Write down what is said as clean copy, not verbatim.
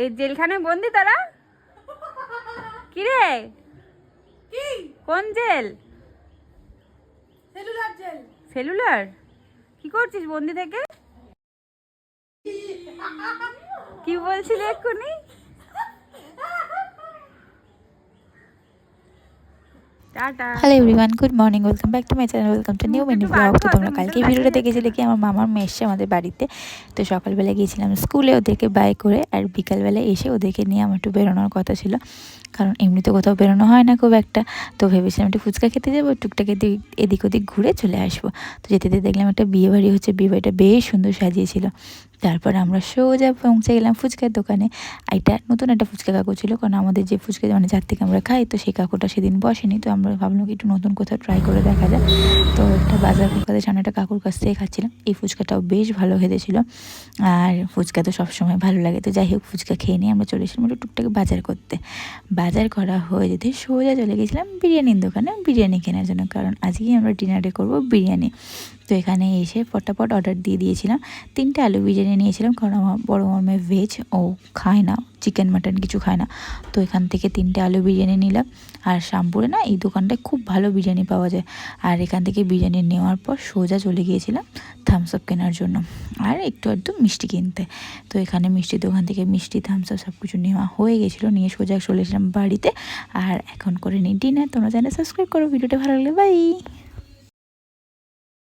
এই জেলখানায় বন্দি তারা? কি রে, কি কোন জেল? Cellular jail. সেলুলার? কি করছিস বন্দি থেকে? কি বলছিস এক্ষুনি? Tata. Hello everyone, good morning, welcome back to my channel, welcome to new mini blog. তো তোমরা কালকে ভিডিওটা দেখেছিলে কি আমার মামার মেয়ে এসছে আমাদের বাড়িতে। তো সকালবেলা গিয়েছিলাম স্কুলে ওদেরকে বাই করে, আর বিকালবেলা এসে ওদেরকে নিয়ে আমার একটু বেরোনোর কথা ছিল, কারণ এমনিতে কোথাও বেরোনো হয় না খুব একটা। তো ভেবেছিলাম একটু ফুচকা খেতে যাবো, টুকটাক এদিক ওদিক ঘুরে চলে আসবো। তো যেতে যেতে দেখলাম একটা বিয়ে বাড়ি হচ্ছে, বিয়ে বাড়িটা বেশ সুন্দর সাজিয়েছিল। তারপর আমরা সোজা পৌঁছে গেলাম ফুচকার দোকানে। এটা নতুন একটা ফুচকা কাকু ছিল, কারণ আমাদের যে ফুচকা মানে যার থেকে আমরা খাই, তো সেই কাকুটা সেদিন বসেনি। তো আমরা ভাবলাম কি একটু নতুন কোথাও ট্রাই করে দেখা যায়। তো একটা বাজার কলকাতার সামনে একটা কাকুর কাছ থেকে খাচ্ছিলাম। এই ফুচকাটাও বেশ ভালো খেতেছিল, আর ফুচকা তো সবসময় ভালো লাগে। তো যাই হোক, ফুচকা খেয়ে নিয়ে আমরা চলে এসেছিলাম একটু টুকটাক বাজার করতে। বাজার করা হয়ে যেতে সোজা চলে গেছিলাম বিরিয়ানির দোকানে বিরিয়ানি কেনার জন্য, কারণ আজকেই আমরা ডিনারে করবো বিরিয়ানি। তো এখানে এসে ফটাফট অর্ডার দিয়ে দিয়েছিলাম। 3টে আলু বিরিয়ানি নিয়েছিলাম, কারণ আমার বড় মেয়ে ভেজ, ও খায় না চিকেন মাটন কিছু খায় না। তো এখান থেকে 3টে আলু বিরিয়ানি নিলাম। আর শ্যামপুরে না এই দোকানটায় খুব ভালো বিরিয়ানি পাওয়া যায়। আর এখান থেকে বিরিয়ানি নেওয়ার পর সোজা চলে গিয়েছিলাম থামস আপ কেনার জন্য, আর একটু মিষ্টি কিনতে। তো এখানে মিষ্টির দোকান থেকে মিষ্টি, থামস আপ সব কিছু নেওয়া হয়ে গেছিলো, নিয়ে সোজা চলে এসেছিলাম বাড়িতে। আর এখন করে নিই ডিনার। তোমরা চ্যানেল সাবস্ক্রাইব করো, ভিডিওটা ভালো লাগলে বাই।